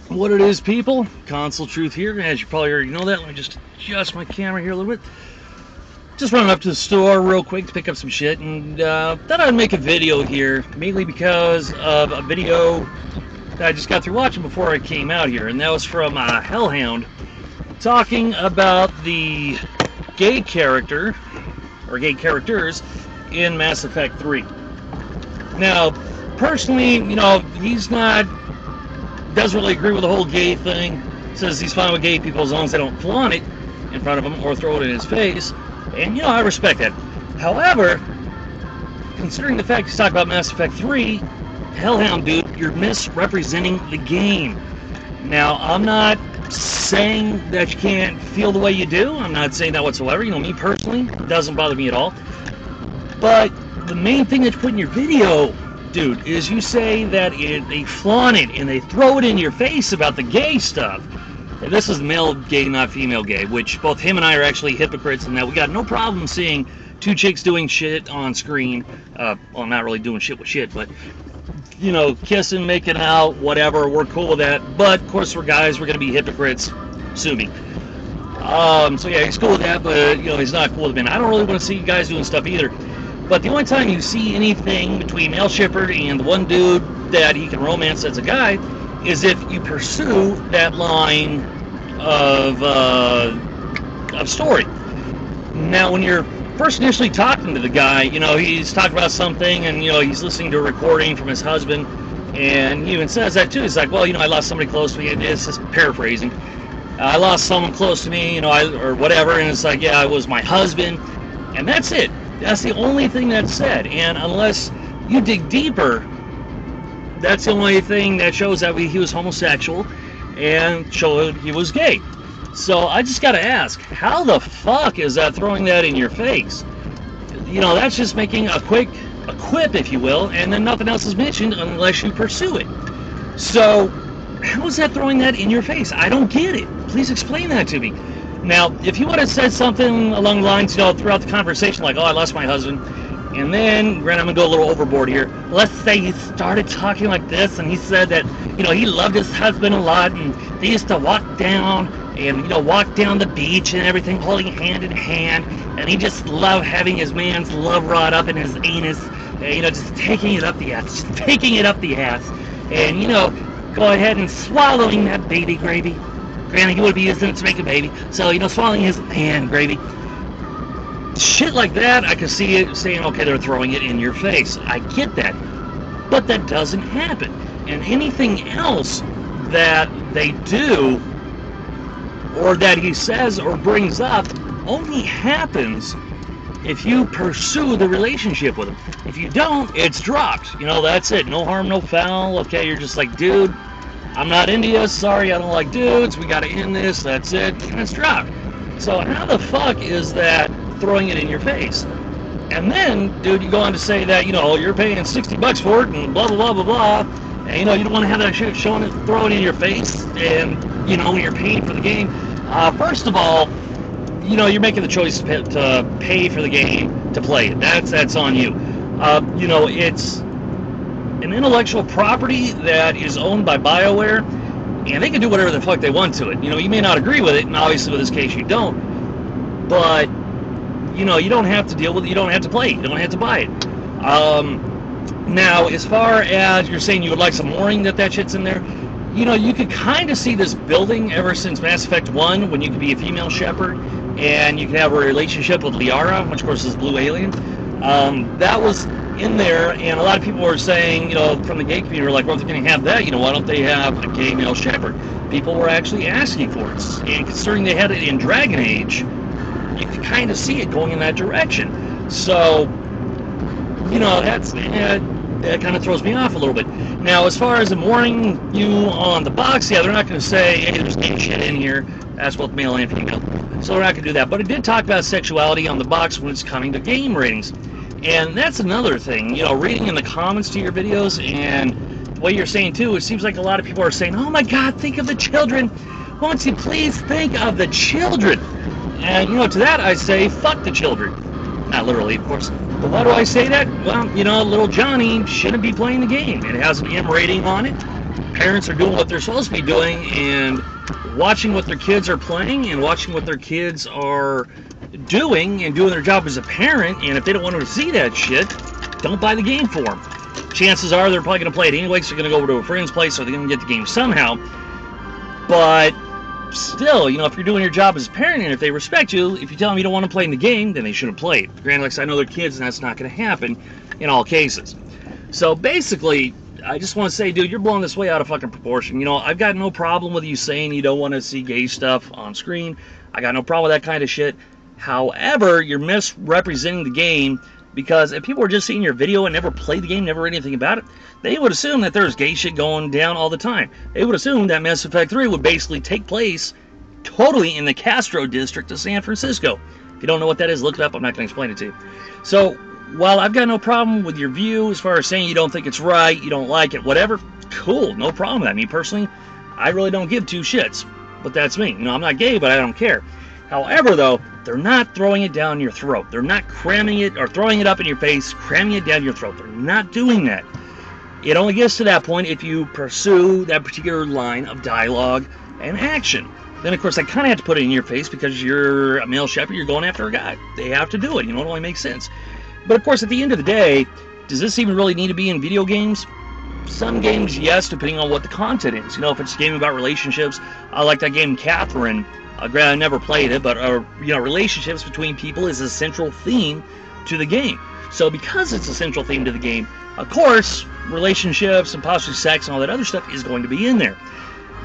What it is, people, Console Truth here. As you probably already know that, let me just adjust my camera here a little bit. Just running up to the store real quick to pick up some shit, and thought I'd make a video here, mainly because of a video that I just got through watching before I came out here, and that was from Hellhound, talking about the gay character, or gay characters, in Mass Effect 3. Now, personally, doesn't really agree with the whole gay thing. Says he's fine with gay people as long as they don't flaunt it in front of him or throw it in his face. And, I respect that. However, considering the fact he's talking about Mass Effect 3, Hellhound, dude, you're misrepresenting the game. Now, I'm not saying that you can't feel the way you do. I'm not saying that whatsoever. Me personally, it doesn't bother me at all. But the main thing that you put in your video, dude, is you say that they flaunt it and they throw it in your face about the gay stuff. And this is male gay, not female gay, which both him and I are actually hypocrites in that we got no problem seeing two chicks doing shit on screen. Well, not really doing shit with shit, but, kissing, making out, whatever, we're cool with that. But, of course, we're guys, we're going to be hypocrites. Sue me. So, yeah, he's cool with that, but, he's not cool with men. I don't really want to see guys doing stuff either. But the only time you see anything between Male Shepard and the one dude that he can romance as a guy is if you pursue that line of story. Now, when you're first initially talking to the guy, he's talking about something and, he's listening to a recording from his husband, and he even says that too. He's like, well, I lost somebody close to me. It's just paraphrasing. I lost someone close to me, or whatever, and it's like, yeah, it was my husband, and that's it. That's the only thing that's said, and unless you dig deeper, that's the only thing that shows that he was homosexual and showed he was gay. So I just gotta ask, how the fuck is that throwing that in your face? That's just making a quip, if you will, and then nothing else is mentioned unless you pursue it. So how is that throwing that in your face? I don't get it. Please explain that to me. Now, if you would have said something along the lines, throughout the conversation, like, oh, I lost my husband, and then, granted, I'm going to go a little overboard here, let's say he started talking like this, and he said that, he loved his husband a lot, and they used to walk down, and, walk down the beach and everything, holding hand in hand, and he just loved having his man's love rod up in his anus, just taking it up the ass, and, go ahead and swallowing that baby gravy. Granted, he would be using it to make a baby, so, swallowing his hand gravy. Shit like that, I can see it saying, okay, they're throwing it in your face. I get that. But that doesn't happen. And anything else that they do, or that he says or brings up, only happens if you pursue the relationship with him. If you don't, it's dropped. That's it. No harm, no foul. Okay, you're just like, dude, I'm not into you, sorry, I don't like dudes, we gotta end this, that's it, and it's dropped. So how the fuck is that throwing it in your face? And then, dude, you go on to say that, you're paying $60 for it, and blah, blah, blah, blah, blah, and, you don't want to have that shit thrown in your face, and, when you're paying for the game. First of all, you're making the choice to pay for the game to play it. That's on you. It's an intellectual property that is owned by BioWare, and they can do whatever the fuck they want to it. You may not agree with it, and obviously with this case you don't, but, you don't have to deal with it, you don't have to play it, you don't have to buy it. Now, as far as you're saying you would like some mooring that shit's in there, you could kind of see this building ever since Mass Effect 1, when you could be a female Shepard, and you could have a relationship with Liara, which of course is Blue Alien. That was in there, and a lot of people were saying, from the gay community, were like, well, if they're going to have that, why don't they have a gay male Shepard? People were actually asking for it, and considering they had it in Dragon Age, you could kind of see it going in that direction. So, that kind of throws me off a little bit. Now, as far as the mooring you on the box, yeah, they're not going to say, hey, there's gay shit in here. That's both male and female. So they're not going to do that. But it did talk about sexuality on the box when it's coming to game ratings. And that's another thing, reading in the comments to your videos, and the way you're saying too, it seems like a lot of people are saying, oh my god, think of the children. Won't you please think of the children? And, to that I say, fuck the children. Not literally, of course. But why do I say that? Well, little Johnny shouldn't be playing the game. It has an M rating on it. parents are doing what they're supposed to be doing and watching what their kids are playing and watching what their kids are doing and doing their job as a parent. And if they don't want to see that shit, don't buy the game for them. Chances are they're probably going to play it anyway, so they're going to go over to a friend's place, or they're going to get the game somehow. But still, you know, if you're doing your job as a parent and if they respect you, if you tell them you don't want to play in the game, then they shouldn't play it. Granted, like I said, I know they're kids and that's not going to happen in all cases. So basically, I just want to say, dude, you're blowing this way out of fucking proportion. You know, I've got no problem with you saying you don't want to see gay stuff on screen. I got no problem with that kind of shit. However, you're misrepresenting the game, because if people were just seeing your video and never played the game, never read anything about it, they would assume that there's gay shit going down all the time. They would assume that Mass Effect 3 would basically take place totally in the Castro district of San Francisco. If you don't know what that is, look it up. I'm not going to explain it to you. So, while I've got no problem with your view as far as saying you don't think it's right, you don't like it, whatever, cool, no problem with that. Me personally, I really don't give two shits. But that's me. You know, I'm not gay, but I don't care. However, though, they're not throwing it down your throat. They're not cramming it or throwing it up in your face, cramming it down your throat. They're not doing that. It only gets to that point if you pursue that particular line of dialogue and action. Then, of course, they kind of have to put it in your face because you're a male shepherd, you're going after a guy. They have to do it. You know, it only makes sense. But, of course, at the end of the day, does this even really need to be in video games? Some games, yes, depending on what the content is. You know, if it's a game about relationships, I like that game Catherine. Granted, I never played it, but you know, relationships between people is a central theme to the game. So because it's a central theme to the game, of course, relationships and possibly sex and all that other stuff is going to be in there.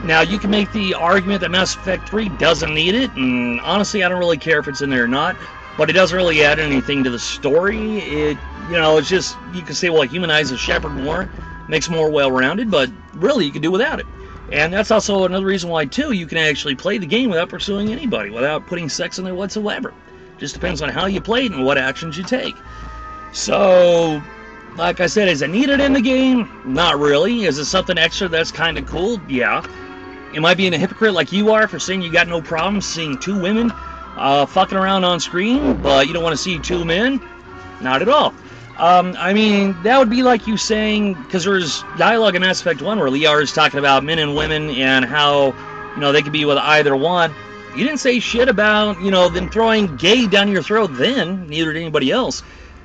Now, you can make the argument that Mass Effect 3 doesn't need it, and honestly, I don't really care if it's in there or not, but it doesn't really add anything to the story. It, you know, it's just, you can say, well, it humanizes Shepard more, makes it more well-rounded, but really, you can do without it. And that's also another reason why, too, you can actually play the game without pursuing anybody, without putting sex in there whatsoever. Just depends on how you play it and what actions you take. So, like I said, is it needed in the game? Not really. Is it something extra that's kind of cool? Yeah. Am I being a hypocrite like you are for saying you got no problem seeing two women fucking around on screen, but you don't want to see two men? Not at all. I mean, that would be like you saying, because there's dialogue in Mass Effect 1 where Liara is talking about men and women and how, you know, they could be with either one. You didn't say shit about, you know, them throwing gay down your throat then, neither did anybody else.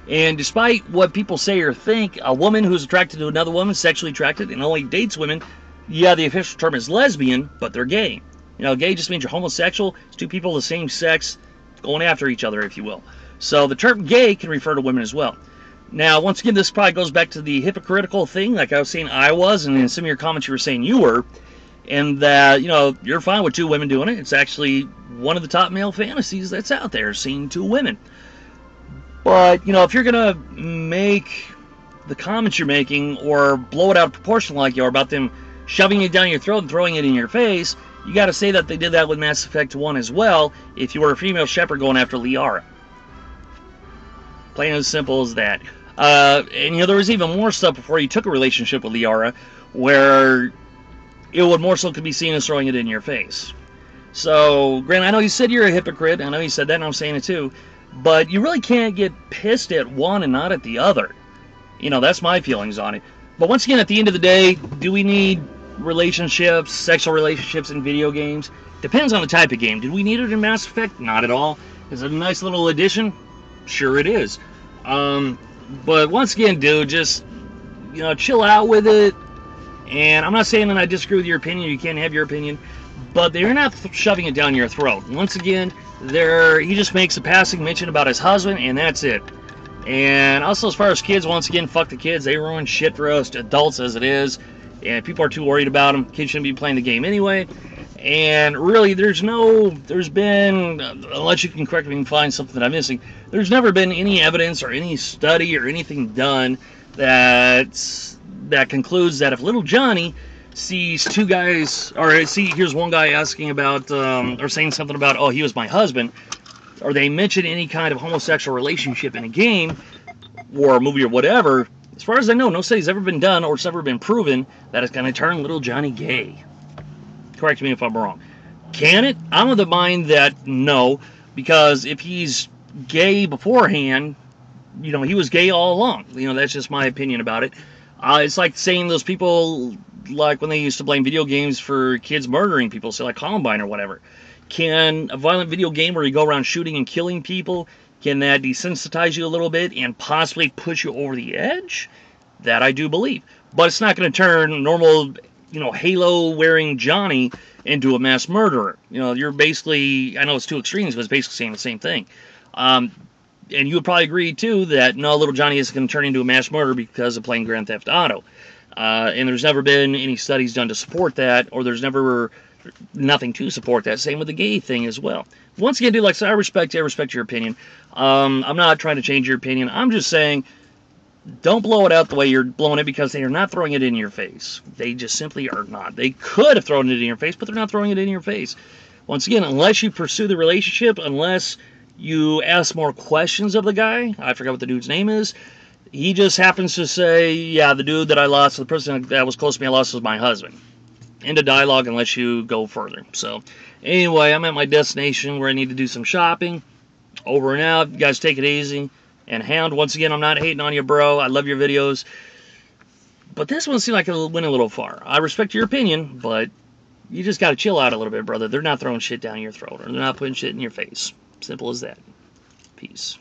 And despite what people say or think, a woman who's attracted to another woman, sexually attracted, and only dates women, yeah, the official term is lesbian, but they're gay. You know, gay just means you're homosexual. It's two people of the same sex going after each other, if you will. So the term gay can refer to women as well. Now, once again, this probably goes back to the hypocritical thing, like I was saying I was, and in some of your comments you were saying you were, and that, you know, you're fine with two women doing it. It's actually one of the top male fantasies that's out there, seeing two women. But, you know, if you're going to make the comments you're making or blow it out of proportion like you are about them shoving it down your throat and throwing it in your face, you got to say that they did that with Mass Effect 1 as well, if you were a female shepherd going after Liara. Plain as simple as that. And, you know, there was even more stuff before you took a relationship with Liara, where it would more so could be seen as throwing it in your face. So, Grant, I know you said you're a hypocrite. I know you said that, and I'm saying it too. But you really can't get pissed at one and not at the other. You know, that's my feelings on it. But once again, at the end of the day, do we need relationships, sexual relationships in video games? Depends on the type of game. Did we need it in Mass Effect? Not at all. Is it a nice little addition? Sure it is. But once again, dude, just, you know, chill out with it. And I'm not saying that I disagree with your opinion. You can't have your opinion. But they're not shoving it down your throat. Once again, he just makes a passing mention about his husband, and that's it. And also, as far as kids, once again, fuck the kids. They ruin shit for us adults as it is. And people are too worried about them. Kids shouldn't be playing the game anyway. And really, there's been, unless you can correct me and find something that I'm missing, there's never been any evidence or any study or anything done that concludes that if little Johnny sees two guys, or here's one guy asking about, or saying something about, oh, he was my husband, or they mention any kind of homosexual relationship in a game, or a movie or whatever, as far as I know, no study's ever been done, or it's ever been proven, that it's going to turn little Johnny gay. Correct me if I'm wrong. Can it? I'm of the mind that no, because if he's gay beforehand, he was gay all along. That's just my opinion about it. It's like saying those people like when they used to blame video games for kids murdering people, say like Columbine or whatever. Can a violent video game where you go around shooting and killing people, can that desensitize you a little bit and possibly push you over the edge? That I do believe. But it's not going to turn normal, Halo-wearing Johnny into a mass murderer. You're basically, I know it's two extremes, but it's basically saying the same thing. And you would probably agree, too, that no, little Johnny isn't going to turn into a mass murderer because of playing Grand Theft Auto. And there's never been any studies done to support that, or there's never nothing to support that. Same with the gay thing as well. Once again, dude, like I said, I respect your opinion. I'm not trying to change your opinion. I'm just saying, don't blow it out the way you're blowing it, because they are not throwing it in your face. They just simply are not. They could have thrown it in your face, but they're not throwing it in your face. Once again, unless you pursue the relationship, unless you ask more questions of the guy, I forgot what the dude's name is, he just happens to say, yeah, the dude that I lost, the person that was close to me I lost was my husband. End of dialogue unless you go further. So, anyway, I'm at my destination where I need to do some shopping. Over and out. You guys take it easy. And Hound, once again, I'm not hating on you, bro. I love your videos. But this one seemed like it went a little far. I respect your opinion, but you just got to chill out a little bit, brother. They're not throwing shit down your throat, or they're not putting shit in your face. Simple as that. Peace.